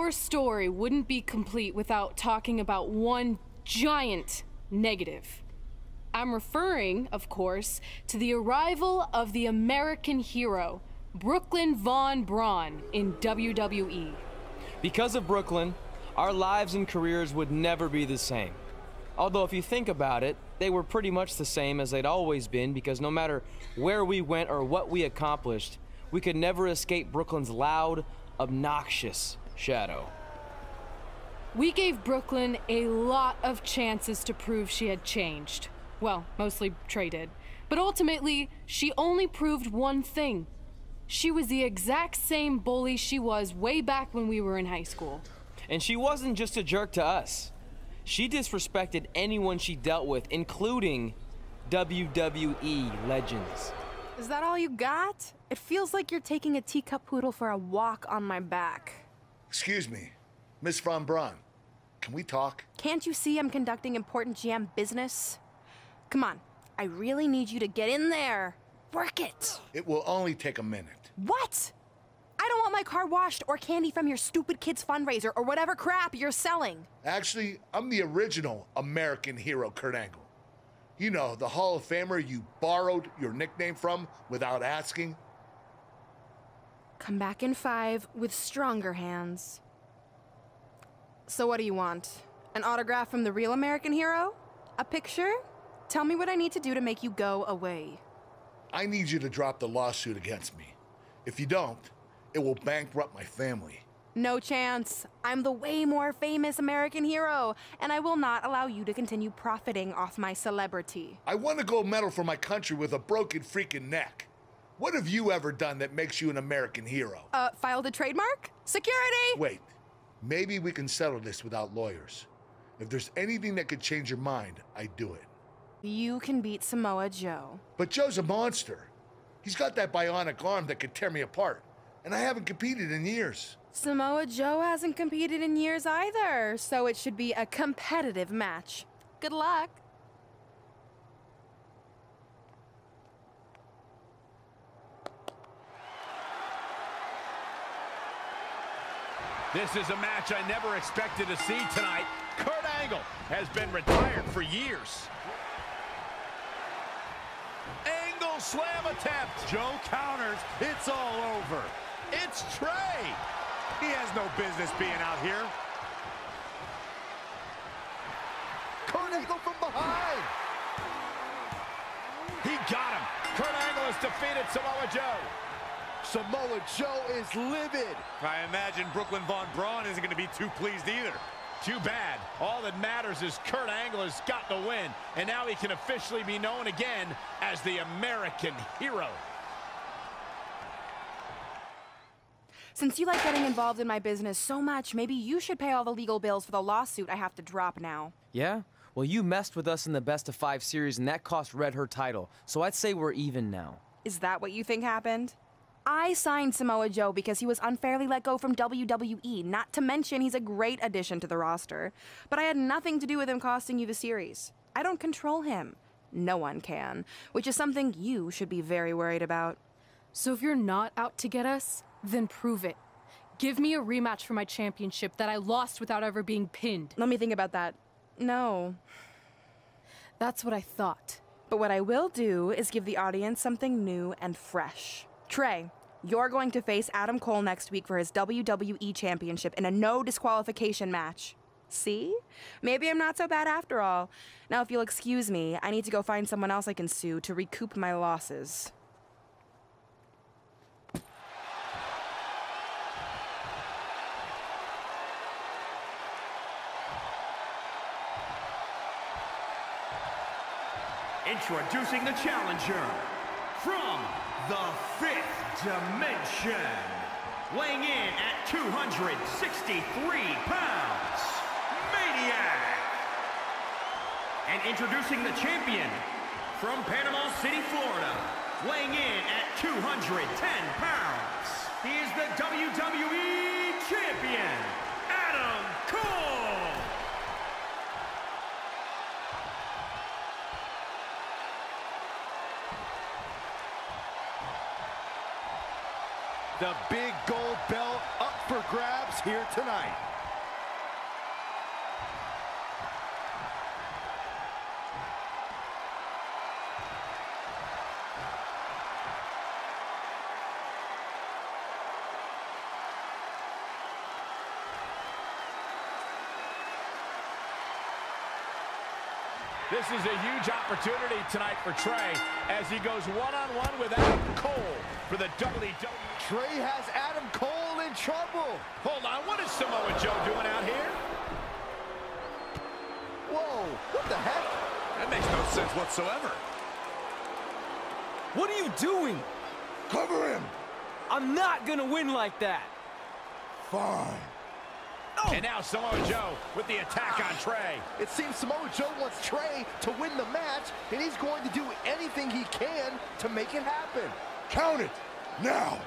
Our story wouldn't be complete without talking about one giant negative. I'm referring, of course, to the arrival of the American hero, Brooklyn Von Braun, in WWE. Because of Brooklyn, our lives and careers would never be the same. Although if you think about it, they were pretty much the same as they'd always been, because no matter where we went or what we accomplished, we could never escape Brooklyn's loud, obnoxious shadow. We gave Brooklyn a lot of chances to prove she had changed. Well, mostly Trey did. But ultimately, she only proved one thing. She was the exact same bully she was way back when we were in high school. And she wasn't just a jerk to us. She disrespected anyone she dealt with, including WWE legends. Is that all you got? It feels like you're taking a teacup poodle for a walk on my back. Excuse me, Miss Von Braun. Can we talk? Can't you see I'm conducting important GM business? Come on, I really need you to get in there. Work it. It will only take a minute. What? I don't want my car washed or candy from your stupid kids fundraiser or whatever crap you're selling. Actually, I'm the original American hero, Kurt Angle. You know, the Hall of Famer you borrowed your nickname from without asking. Come back in 5 with stronger hands. So what do you want? An autograph from the real American hero? A picture? Tell me what I need to do to make you go away. I need you to drop the lawsuit against me. If you don't, it will bankrupt my family. No chance. I'm the way more famous American hero, and I will not allow you to continue profiting off my celebrity. I won a gold medal for my country with a broken freaking neck. What have you ever done that makes you an American hero? Filed a trademark? Security! Wait, maybe we can settle this without lawyers. If there's anything that could change your mind, I'd do it. You can beat Samoa Joe. But Joe's a monster. He's got that bionic arm that could tear me apart, and I haven't competed in years. Samoa Joe hasn't competed in years either, so it should be a competitive match. Good luck. This is a match I never expected to see tonight. Kurt Angle has been retired for years. Angle slam attempt. Joe counters. It's all over. It's Trey. He has no business being out here. Kurt Angle from behind. He got him. Kurt Angle has defeated Samoa Joe. Samoa Joe is livid. I imagine Brooklyn Von Braun isn't going to be too pleased either. Too bad. All that matters is Kurt Angle has got the win, and now he can officially be known again as the American hero. Since you like getting involved in my business so much, maybe you should pay all the legal bills for the lawsuit I have to drop now. Yeah? Well, you messed with us in the Best of 5 series, and that cost Red her title, so I'd say we're even now. Is that what you think happened? I signed Samoa Joe because he was unfairly let go from WWE, not to mention he's a great addition to the roster. But I had nothing to do with him costing you the series. I don't control him. No one can, which is something you should be very worried about. So if you're not out to get us, then prove it. Give me a rematch for my championship that I lost without ever being pinned. Let me think about that. No. That's what I thought. But what I will do is give the audience something new and fresh. Trey, you're going to face Adam Cole next week for his WWE Championship in a no disqualification match. See? Maybe I'm not so bad after all. Now, if you'll excuse me, I need to go find someone else I can sue to recoup my losses. Introducing the challenger from the 5th dimension, weighing in at 263 pounds, Maniac. And introducing the champion from Panama City, Florida, weighing in at 210 pounds, he is the WWE Champion, Adam Cole. The big gold belt up for grabs here tonight. This is a huge opportunity tonight for Trey as he goes one-on-one with Adam Cole for the WWE. Trey has Adam Cole in trouble. Hold on, what is Samoa Joe doing out here? Whoa, what the heck? That makes no sense whatsoever. What are you doing? Cover him. I'm not gonna win like that. Fine. Oh. And now Samoa Joe with the attack on Trey. It seems Samoa Joe wants Trey to win the match, and he's going to do anything he can to make it happen. Count it. Now.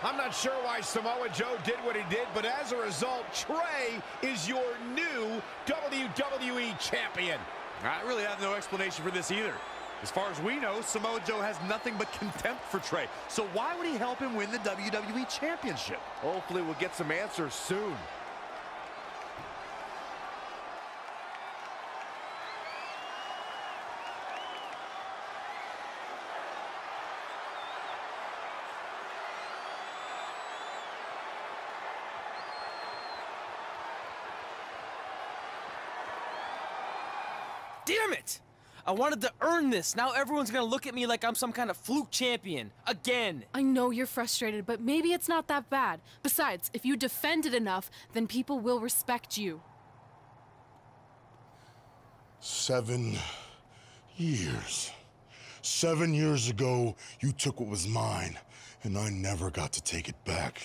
I'm not sure why Samoa Joe did what he did, but as a result, Trey is your new WWE Champion. I really have no explanation for this either. As far as we know, Samoa Joe has nothing but contempt for Trey. So why would he help him win the WWE Championship? Hopefully we'll get some answers soon. Damn it! I wanted to earn this. Now everyone's gonna look at me like I'm some kind of fluke champion. Again. I know you're frustrated, but maybe it's not that bad. Besides, if you defend it enough, then people will respect you. 7 years. 7 years ago, you took what was mine, and I never got to take it back.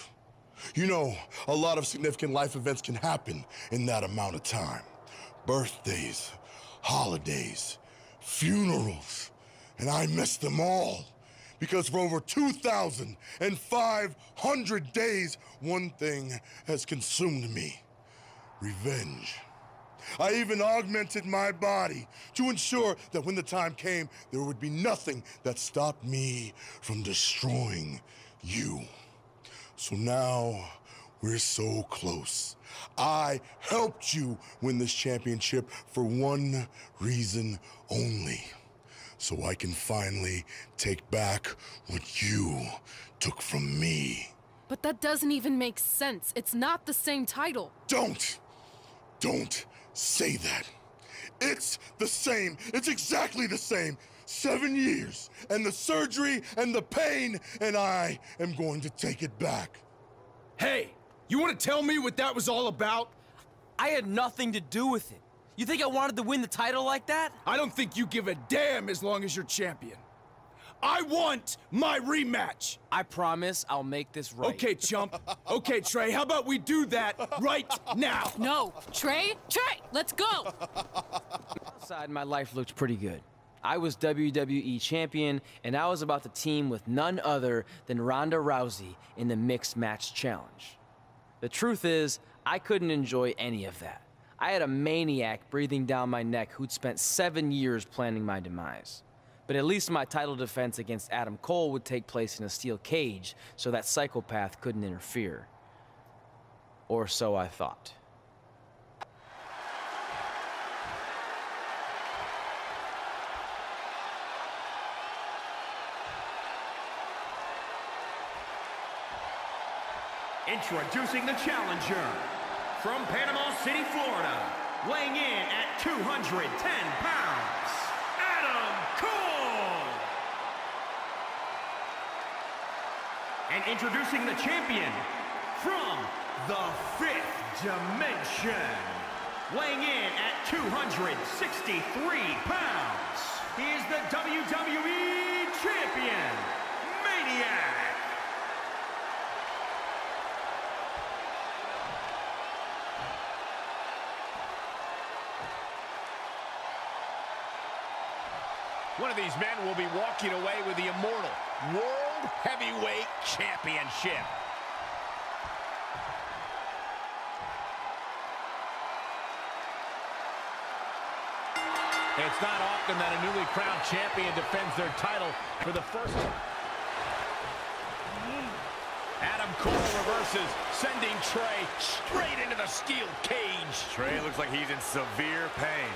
You know, a lot of significant life events can happen in that amount of time. Birthdays, holidays, funerals, and I missed them all. Because for over 2,500 days, one thing has consumed me: revenge. I even augmented my body to ensure that when the time came, there would be nothing that stopped me from destroying you. So now, we're so close. I helped you win this championship for one reason only. So I can finally take back what you took from me. But that doesn't even make sense. It's not the same title. Don't say that. It's the same. It's exactly the same. 7 years, and the surgery, and the pain, and I am going to take it back. Hey, you want to tell me what that was all about? I had nothing to do with it. You think I wanted to win the title like that? I don't think you give a damn as long as you're champion. I want my rematch. I promise I'll make this right. Okay, chump. Okay, Trey, how about we do that right now? No, Trey, let's go. Outside, my life looked pretty good. I was WWE champion, and I was about to team with none other than Ronda Rousey in the Mixed Match Challenge. The truth is, I couldn't enjoy any of that. I had a maniac breathing down my neck who'd spent 7 years planning my demise. But at least my title defense against Adam Cole would take place in a steel cage, so that psychopath couldn't interfere. Or so I thought. Introducing the challenger, from Panama City, Florida, weighing in at 210 pounds, Adam Cole! And introducing the champion, from the 5th dimension, weighing in at 263 pounds, he is the WWE Champion, Maniac! One of these men will be walking away with the immortal World Heavyweight Championship. It's not often that a newly crowned champion defends their title for the first time. Adam Cole reverses, sending Trey straight into the steel cage. Trey looks like he's in severe pain.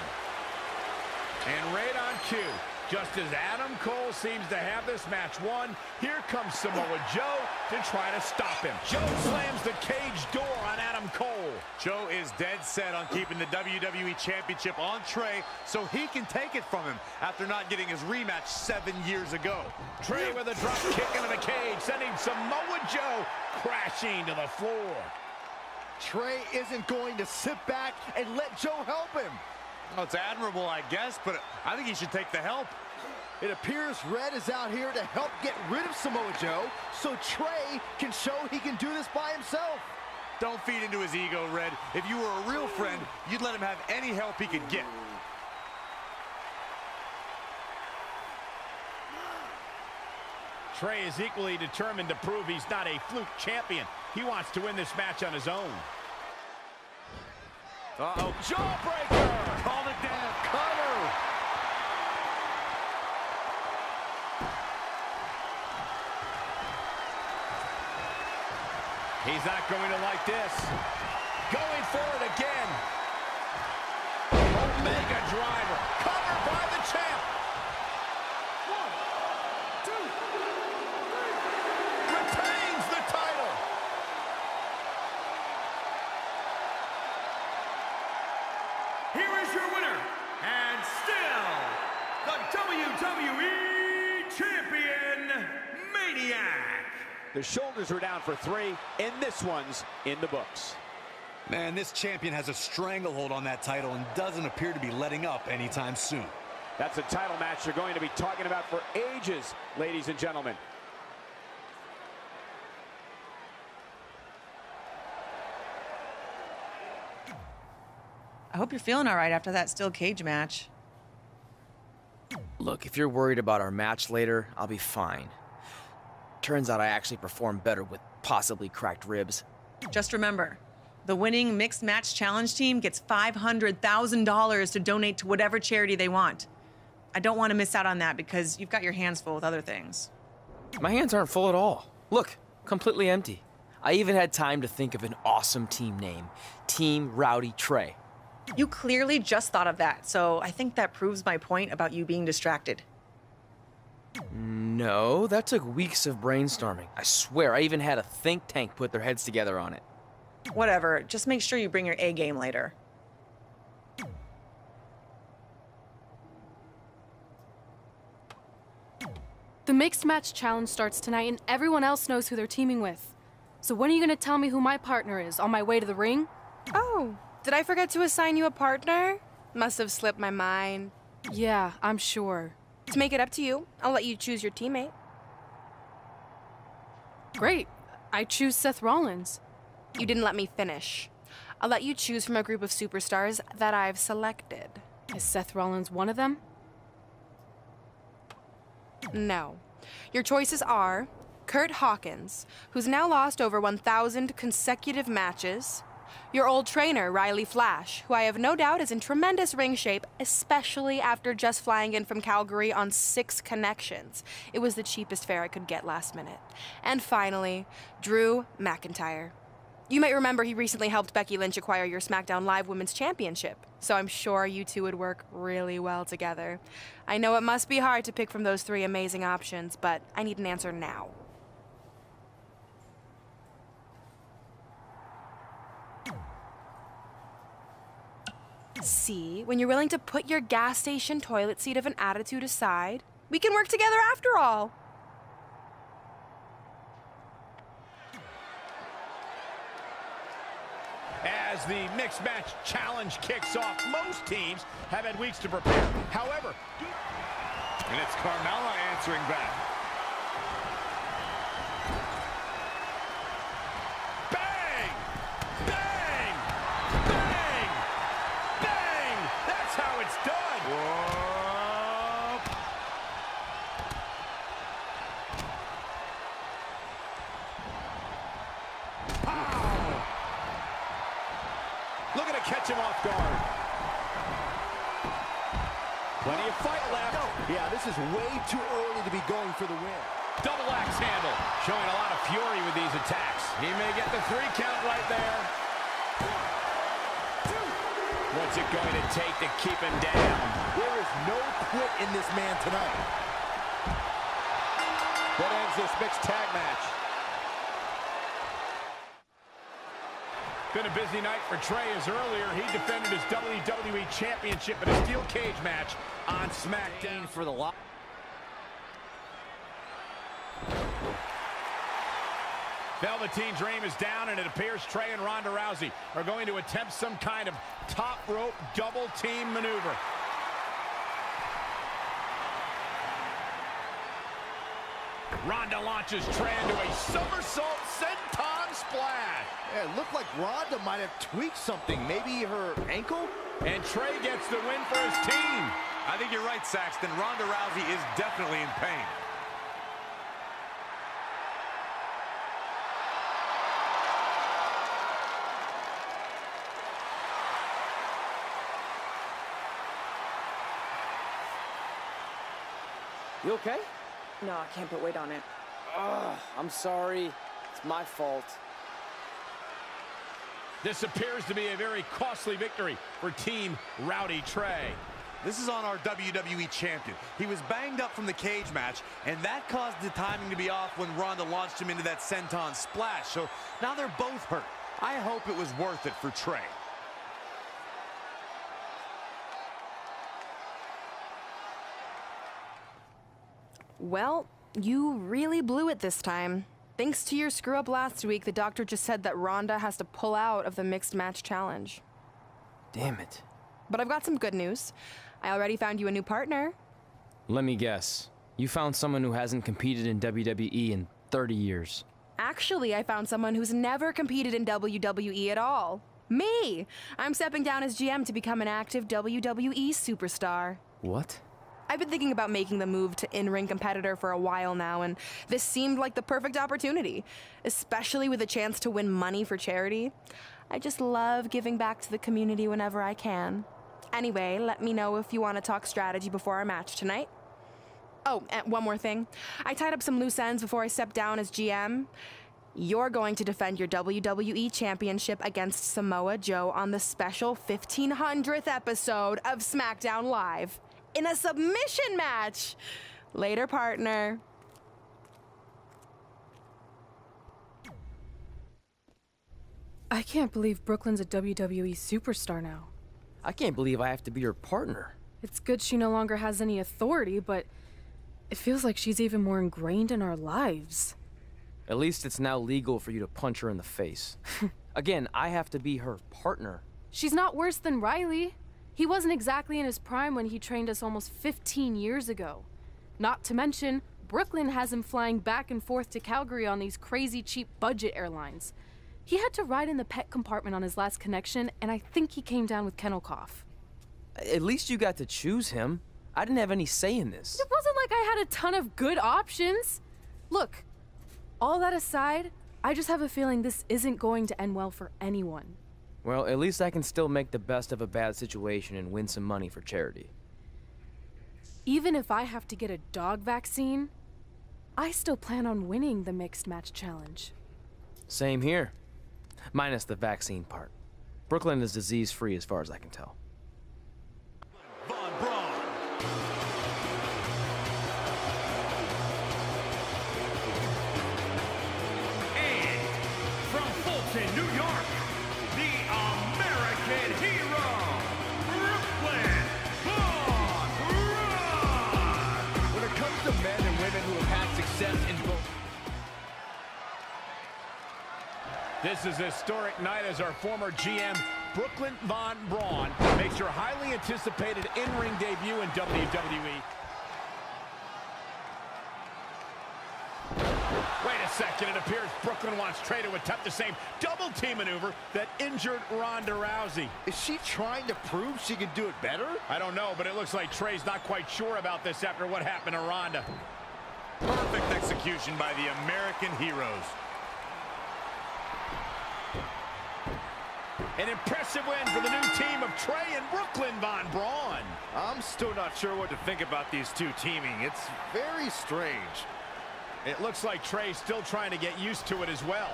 And right on cue, just as Adam Cole seems to have this match won, here comes Samoa Joe to try to stop him. Joe slams the cage door on Adam Cole. Joe is dead set on keeping the WWE Championship on Trey so he can take it from him after not getting his rematch 7 years ago. Trey with a drop kick into the cage, sending Samoa Joe crashing to the floor. Trey isn't going to sit back and let Joe help him. Well, it's admirable, I guess, but I think he should take the help. It appears Red is out here to help get rid of Samoa Joe so Trey can show he can do this by himself. Don't feed into his ego, Red. If you were a real friend, you'd let him have any help he could get. Trey is equally determined to prove he's not a fluke champion. He wants to win this match on his own. Uh-oh. Jawbreaker! Called it down. Cover! He's not going to like this. Going for it again. Omega driver. Covered by the champ. 1, 2, 3. Retains the title. Here is your winner, and still, the WWE Champion, Maniac. The shoulders are down for 3, and this one's in the books. Man, this champion has a stranglehold on that title and doesn't appear to be letting up anytime soon. That's a title match you're going to be talking about for ages, ladies and gentlemen. I hope you're feeling all right after that steel cage match. Look, if you're worried about our match later, I'll be fine. Turns out I actually performed better with possibly cracked ribs. Just remember, the winning mixed match challenge team gets $500,000 to donate to whatever charity they want. I don't want to miss out on that because you've got your hands full with other things. My hands aren't full at all. Look, completely empty. I even had time to think of an awesome team name, Team Rowdy Trey. You clearly just thought of that, so I think that proves my point about you being distracted. No, that took weeks of brainstorming. I swear, I even had a think tank put their heads together on it. Whatever, just make sure you bring your A game later. The mixed match challenge starts tonight and everyone else knows who they're teaming with. So when are you gonna tell me who my partner is on my way to the ring? Oh, did I forget to assign you a partner? Must have slipped my mind. Yeah, I'm sure. To make it up to you, I'll let you choose your teammate. Great. I choose Seth Rollins. You didn't let me finish. I'll let you choose from a group of superstars that I've selected. Is Seth Rollins one of them? No. Your choices are Kurt Hawkins, who's now lost over 1,000 consecutive matches, your old trainer, Riley Flash, who I have no doubt is in tremendous ring shape, especially after just flying in from Calgary on 6 connections. It was the cheapest fare I could get last minute. And finally, Drew McIntyre. You might remember he recently helped Becky Lynch acquire your SmackDown Live Women's Championship, so I'm sure you two would work really well together. I know it must be hard to pick from those 3 amazing options, but I need an answer now. See, when you're willing to put your gas station toilet seat of an attitude aside, we can work together after all. As the mixed match challenge kicks off, most teams have had weeks to prepare. However, and it's Carmella answering back. Bang! Bang! Bang! Bang! That's how it's done. Whoa. Pow! Looking to catch him off guard. Plenty of fight left. Yeah, this is way too early to be going for the win. Double axe handle. Showing a lot of fury with these attacks. He may get the 3 count right there. What's it going to take to keep him down? There is no quit in this man tonight. That ends this mixed tag match. Been a busy night for Trey, as earlier he defended his WWE Championship in a steel cage match on SmackDown. For the lock. Velveteen Dream is down, and it appears Trey and Ronda Rousey are going to attempt some kind of top rope double team maneuver. Ronda launches Trey into a somersault senton splash. Yeah, it looked like Ronda might have tweaked something, maybe her ankle? And Trey gets the win for his team. I think you're right, Saxton. Ronda Rousey is definitely in pain. You okay? No, I can't put weight on it. Ugh, I'm sorry. It's my fault. This appears to be a very costly victory for Team Rowdy Trey. This is on our WWE champion. He was banged up from the cage match, and that caused the timing to be off when Ronda launched him into that senton splash. So now they're both hurt. I hope it was worth it for Trey. Well, you really blew it this time. Thanks to your screw-up last week, the doctor just said that Ronda has to pull out of the mixed match challenge. Damn it. But I've got some good news. I already found you a new partner. Let me guess. You found someone who hasn't competed in WWE in 30 years. Actually, I found someone who's never competed in WWE at all. Me! I'm stepping down as GM to become an active WWE superstar. What? I've been thinking about making the move to in-ring competitor for a while now, and this seemed like the perfect opportunity, especially with a chance to win money for charity. I just love giving back to the community whenever I can. Anyway, let me know if you want to talk strategy before our match tonight. Oh, and one more thing. I tied up some loose ends before I stepped down as GM. You're going to defend your WWE Championship against Samoa Joe on the special 1500th episode of SmackDown Live. In a submission match. Later, partner. I can't believe Brooklyn's a WWE superstar now. I can't believe I have to be her partner. It's good she no longer has any authority, but it feels like she's even more ingrained in our lives. At least it's now legal for you to punch her in the face. Again, I have to be her partner. She's not worse than Riley. He wasn't exactly in his prime when he trained us almost 15 years ago. Not to mention, Brooklyn has him flying back and forth to Calgary on these crazy cheap budget airlines. He had to ride in the pet compartment on his last connection, and I think he came down with kennel cough. At least you got to choose him. I didn't have any say in this. It wasn't like I had a ton of good options. Look, all that aside, I just have a feeling this isn't going to end well for anyone. Well, at least I can still make the best of a bad situation and win some money for charity. Even if I have to get a dog vaccine, I still plan on winning the mixed match challenge. Same here. Minus the vaccine part. Brooklyn is disease-free as far as I can tell. Von Braun. And from Fulton, New York, the American hero, Brooklyn Von Braun. When it comes to men and women who have had success in both. This is a historic night as our former GM, Brooklyn Von Braun, makes her highly anticipated in-ring debut in WWE. Wait a second, it appears Brooklyn wants Trey to attempt the same double team maneuver that injured Ronda Rousey. Is she trying to prove she can do it better? I don't know, but it looks like Trey's not quite sure about this after what happened to Ronda. Perfect execution by the American heroes. An impressive win for the new team of Trey and Brooklyn Von Braun. I'm still not sure what to think about these two teaming. It's very strange. It looks like Trey's still trying to get used to it as well.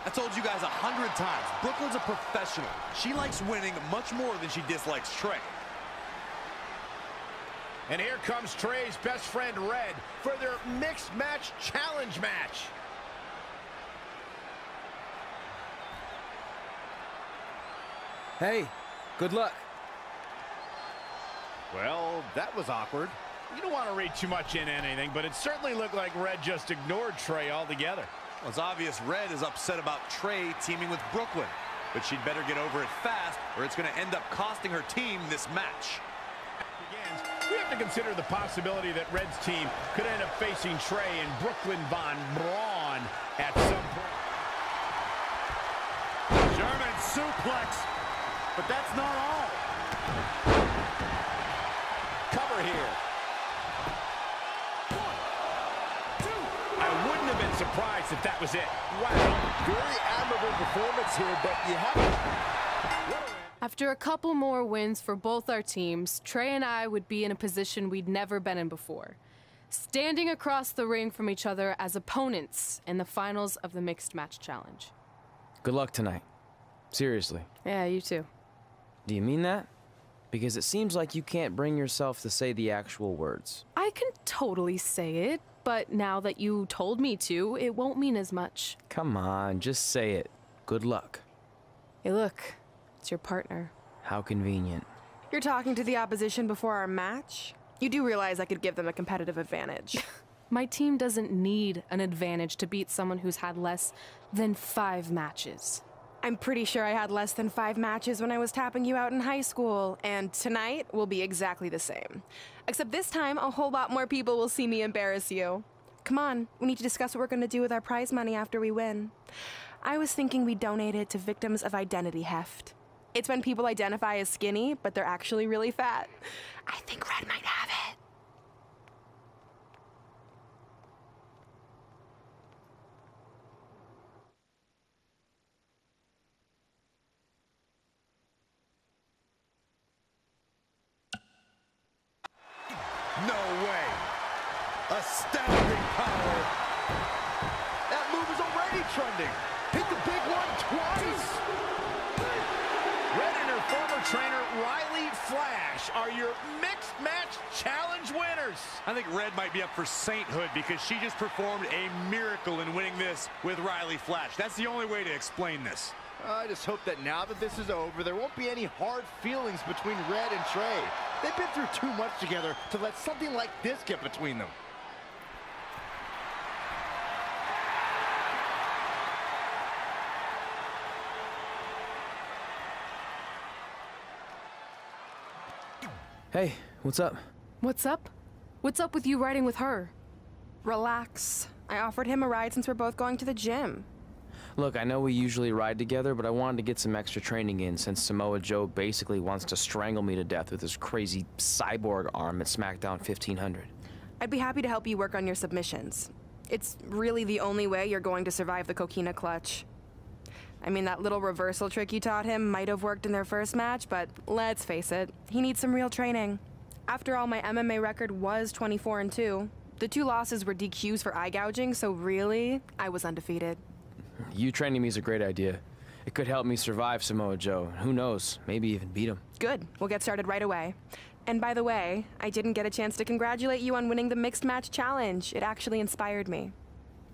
I told you guys 100 times, Brooklyn's a professional. She likes winning much more than she dislikes Trey. And here comes Trey's best friend, Red, for their mixed match challenge match. Hey, good luck. Well, that was awkward. You don't want to read too much into anything, but it certainly looked like Red just ignored Trey altogether. Well, it's obvious Red is upset about Trey teaming with Brooklyn, but she'd better get over it fast or it's going to end up costing her team this match. We have to consider the possibility that Red's team could end up facing Trey and Brooklyn Von Braun at some point. German suplex, but that's not all. Cover here. 1, 2. I wouldn't have been surprised if that was it. Wow, very admirable performance here, but you have... After a couple more wins for both our teams, Trey and I would be in a position we'd never been in before, standing across the ring from each other as opponents in the finals of the Mixed Match Challenge. Good luck tonight. Seriously. Yeah, you too. Do you mean that? Because it seems like you can't bring yourself to say the actual words. I can totally say it, but now that you told me to, it won't mean as much. Come on, just say it. Good luck. Hey, look. It's your partner. How convenient. You're talking to the opposition before our match? You do realize I could give them a competitive advantage. My team doesn't need an advantage to beat someone who's had less than 5 matches. I'm pretty sure I had less than 5 matches when I was tapping you out in high school, and tonight will be exactly the same. Except this time, a whole lot more people will see me embarrass you. Come on, we need to discuss what we're going to do with our prize money after we win. I was thinking we donate it to victims of identity heft. It's when people identify as skinny, but they're actually really fat. I think Red might have it. No way. Astounding power. That move is already trending. Hit the big one twice. Red and her former trainer, Riley Flash, are your Mixed Match Challenge winners. I think Red might be up for sainthood because she just performed a miracle in winning this with Riley Flash. That's the only way to explain this. I just hope that now that this is over, there won't be any hard feelings between Red and Trey. They've been through too much together to let something like this get between them. Hey, what's up? What's up? What's up with you riding with her? Relax. I offered him a ride since we're both going to the gym. Look, I know we usually ride together, but I wanted to get some extra training in since Samoa Joe basically wants to strangle me to death with his crazy cyborg arm at SmackDown 1500. I'd be happy to help you work on your submissions. It's really the only way you're going to survive the coquina clutch. I mean, that little reversal trick you taught him might have worked in their first match, but let's face it, he needs some real training. After all, my MMA record was 24-2. The 2 losses were DQs for eye gouging, so really, I was undefeated. You training me is a great idea. It could help me survive Samoa Joe. Who knows, maybe even beat him. Good, we'll get started right away. And by the way, I didn't get a chance to congratulate you on winning the Mixed Match Challenge. It actually inspired me.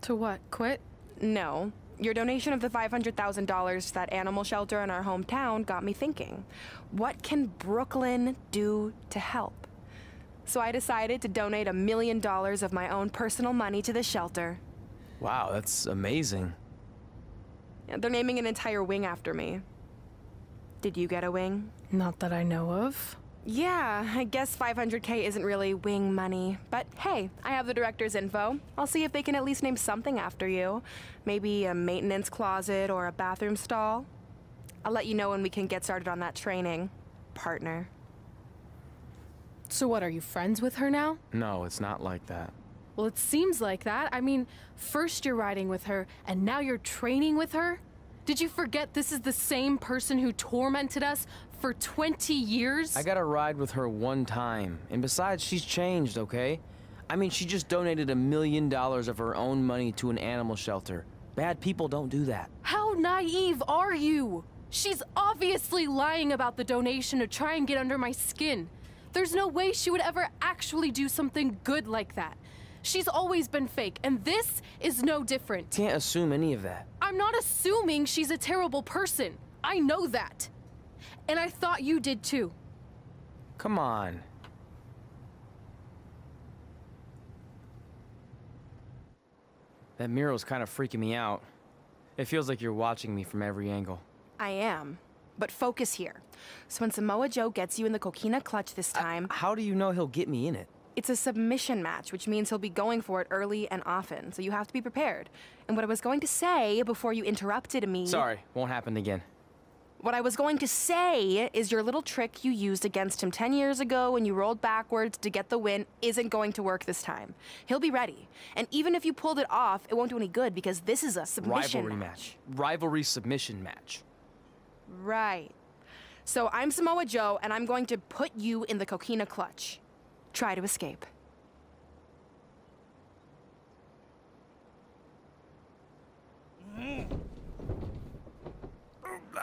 To what, quit? No. Your donation of the $500,000 to that animal shelter in our hometown got me thinking. What can Brooklyn do to help? So I decided to donate $1 million of my own personal money to the shelter. Wow, that's amazing. Yeah, they're naming an entire wing after me. Did you get a wing? Not that I know of. Yeah, I guess $500K isn't really wing money. But hey, I have the director's info. I'll see if they can at least name something after you. Maybe a maintenance closet or a bathroom stall. I'll let you know when we can get started on that training, partner. So what, are you friends with her now? No, it's not like that. Well, it seems like that. I mean, first you're riding with her, and now you're training with her? Did you forget this is the same person who tormented us for 20 years? I got a ride with her one time, and besides, she's changed, okay? I mean, she just donated $1 million of her own money to an animal shelter. Bad people don't do that. How naive are you? She's obviously lying about the donation to try and get under my skin. There's no way she would ever actually do something good like that. She's always been fake, and this is no different. Can't assume any of that. I'm not assuming she's a terrible person. I know that. And I thought you did too. Come on. That mural's kind of freaking me out. It feels like you're watching me from every angle. I am. But focus here. So when Samoa Joe gets you in the coquina clutch this time... How do you know he'll get me in it? It's a submission match, which means he'll be going for it early and often, so you have to be prepared. And what I was going to say before you interrupted me... Sorry, won't happen again. What I was going to say is your little trick you used against him 10 years ago when you rolled backwards to get the win isn't going to work this time. He'll be ready. And even if you pulled it off, it won't do any good because this is a submission Rivalry match. Rivalry submission match. Right. So I'm Samoa Joe, and I'm going to put you in the coquina clutch. Try to escape.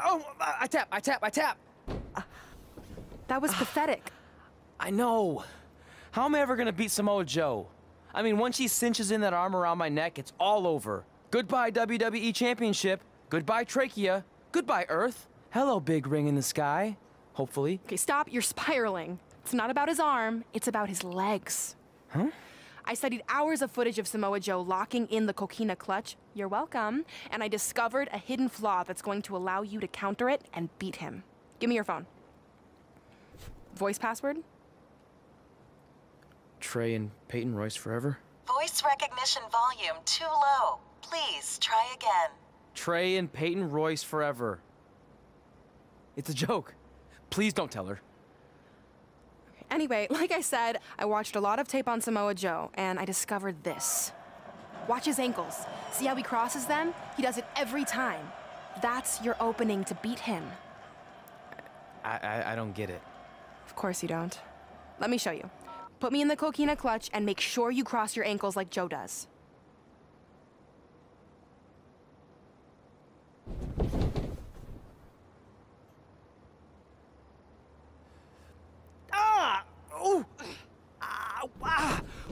Oh, I tap. That was pathetic. I know. How am I ever gonna beat Samoa Joe? I mean, once she cinches in that arm around my neck, it's all over. Goodbye, WWE Championship. Goodbye, Trachea. Goodbye, Earth. Hello, big ring in the sky. Hopefully. Okay, stop. You're spiraling. It's not about his arm. It's about his legs. Huh? I studied hours of footage of Samoa Joe locking in the coquina clutch. You're welcome. And I discovered a hidden flaw that's going to allow you to counter it and beat him. Give me your phone. Voice password? Trey and Peyton Royce forever? Voice recognition volume too low. Please try again. Trey and Peyton Royce forever. It's a joke. Please don't tell her. Anyway, like I said, I watched a lot of tape on Samoa Joe, and I discovered this. Watch his ankles. See how he crosses them? He does it every time. That's your opening to beat him. I don't get it. Of course you don't. Let me show you. Put me in the coquina clutch and make sure you cross your ankles like Joe does.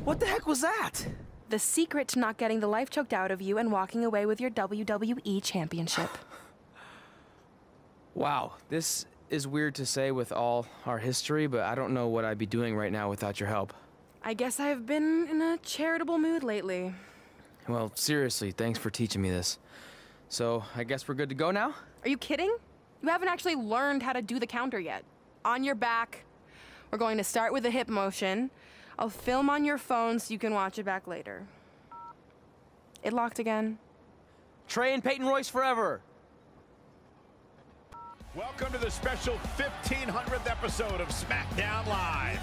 What the heck was that? The secret to not getting the life choked out of you and walking away with your WWE Championship. Wow, this is weird to say with all our history, but I don't know what I'd be doing right now without your help. I guess I've been in a charitable mood lately. Well, seriously, thanks for teaching me this. So, I guess we're good to go now? Are you kidding? You haven't actually learned how to do the counter yet. On your back. We're going to start with a hip motion. I'll film on your phone so you can watch it back later. It locked again. Trey and Peyton Royce forever. Welcome to the special 1500th episode of SmackDown Live.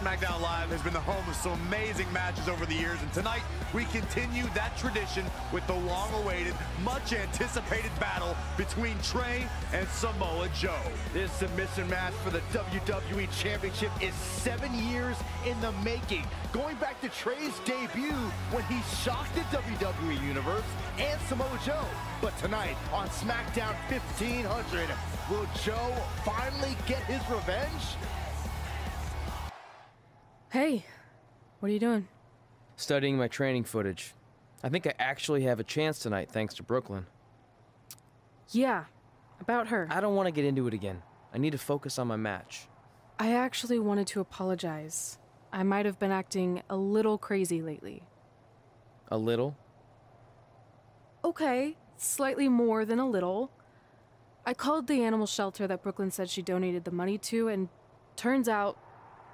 SmackDown Live has been the home of some amazing matches over the years, and tonight we continue that tradition with the long-awaited, much-anticipated battle between Trey and Samoa Joe. This submission match for the WWE Championship is 7 years in the making, going back to Trey's debut when he shocked the WWE Universe and Samoa Joe. But tonight on SmackDown 1500, will Joe finally get his revenge? Hey, what are you doing? Studying my training footage. I think I actually have a chance tonight thanks to Brooklyn. Yeah, about her. I don't want to get into it again. I need to focus on my match. I actually wanted to apologize. I might have been acting a little crazy lately. A little? Okay, slightly more than a little. I called the animal shelter that Brooklyn said she donated the money to, and turns out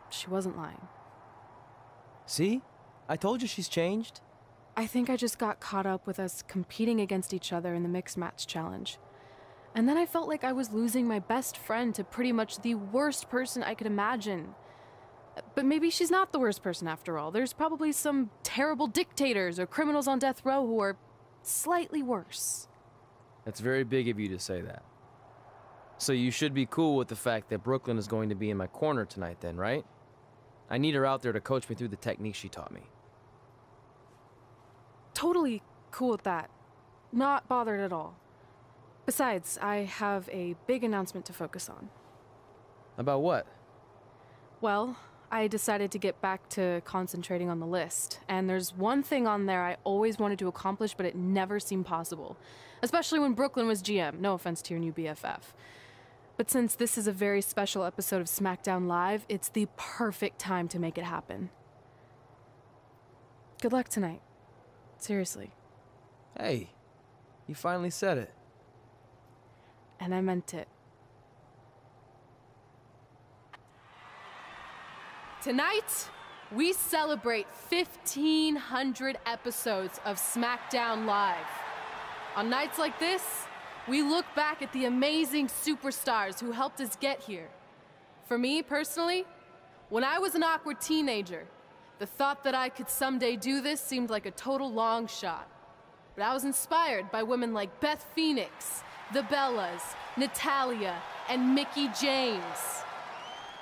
she wasn't lying. See? I told you she's changed. I think I just got caught up with us competing against each other in the mixed match challenge. And then I felt like I was losing my best friend to pretty much the worst person I could imagine. But maybe she's not the worst person after all. There's probably some terrible dictators or criminals on death row who are slightly worse. That's very big of you to say that. So you should be cool with the fact that Brooklyn is going to be in my corner tonight then, right? I need her out there to coach me through the technique she taught me. Totally cool with that. Not bothered at all. Besides, I have a big announcement to focus on. About what? Well, I decided to get back to concentrating on the list, and there's one thing on there I always wanted to accomplish, but it never seemed possible. Especially when Brooklyn was GM. No offense to your new BFF. But since this is a very special episode of SmackDown Live, it's the perfect time to make it happen. Good luck tonight. Seriously. Hey, you finally said it. And I meant it. Tonight, we celebrate 1,500 episodes of SmackDown Live. On nights like this, we look back at the amazing superstars who helped us get here. For me, personally, when I was an awkward teenager, the thought that I could someday do this seemed like a total long shot. But I was inspired by women like Beth Phoenix, the Bellas, Natalia, and Mickie James.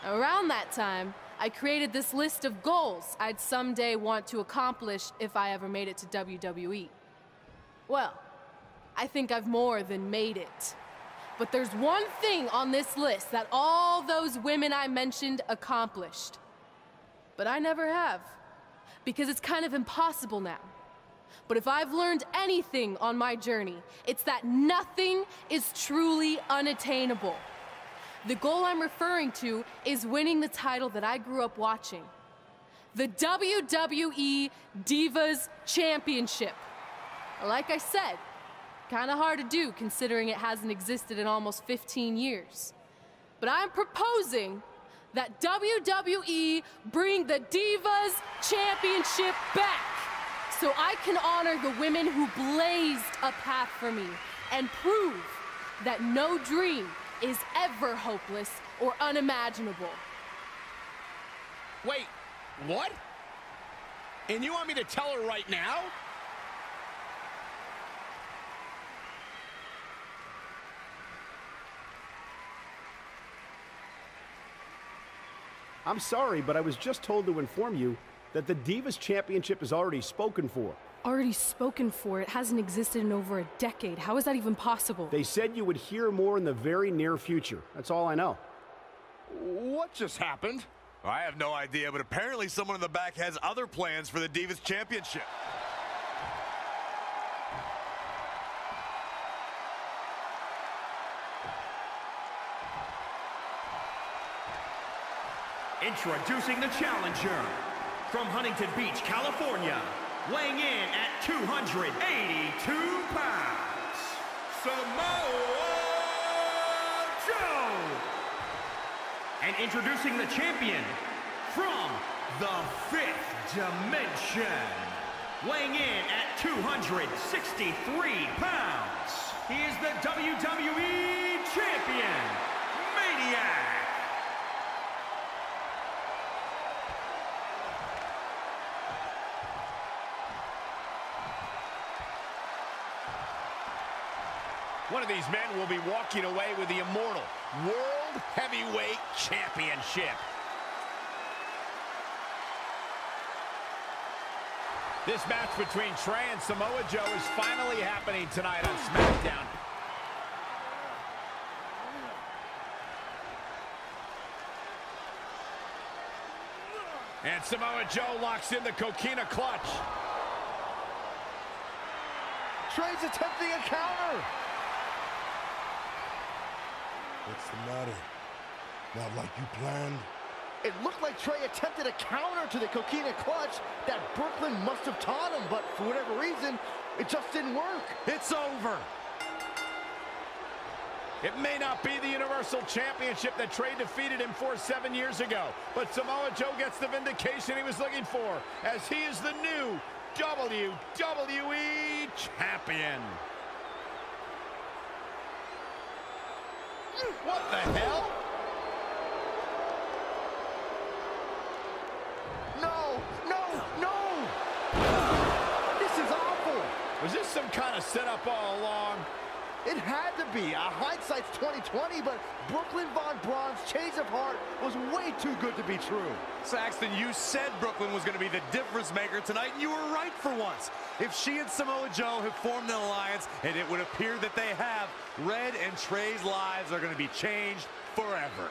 Around that time, I created this list of goals I'd someday want to accomplish if I ever made it to WWE. Well, I think I've more than made it. But there's one thing on this list that all those women I mentioned accomplished. But I never have, because it's kind of impossible now. But if I've learned anything on my journey, it's that nothing is truly unattainable. The goal I'm referring to is winning the title that I grew up watching. The WWE Divas Championship. Like I said, kind of hard to do considering it hasn't existed in almost 15 years. But I'm proposing that WWE bring the Divas Championship back so I can honor the women who blazed a path for me and prove that no dream is ever hopeless or unimaginable. Wait, what? And you want me to tell her right now? I'm sorry, but I was just told to inform you that the Divas Championship is already spoken for. Already spoken for? It hasn't existed in over a decade. How is that even possible? They said you would hear more in the very near future. That's all I know. What just happened? I have no idea, but apparently someone in the back has other plans for the Divas Championship. Introducing the challenger from Huntington Beach, California, weighing in at 282 pounds, Samoa Joe. And introducing the champion from the 5th dimension, weighing in at 263 pounds, he is the WWE Champion, Maniac. One of these men will be walking away with the immortal World Heavyweight Championship. This match between Trey and Samoa Joe is finally happening tonight on SmackDown. And Samoa Joe locks in the Coquina clutch. Trey's attempting a counter. What's the matter? Not like you planned? It looked like Trey attempted a counter to the Coquina clutch that Brooklyn must have taught him, but for whatever reason, it just didn't work. It's over. It may not be the Universal Championship that Trey defeated him for 7 years ago, but Samoa Joe gets the vindication he was looking for, as he is the new WWE Champion. What the hell? No, no, no! This is awful! Was this some kind of setup all along? It had to be. Hindsight's 20/20, but Brooklyn Von Braun's change of heart was way too good to be true. Saxton, you said Brooklyn was going to be the difference maker tonight, and you were right for once. If she and Samoa Joe have formed an alliance, and it would appear that they have, Red and Trey's lives are going to be changed forever.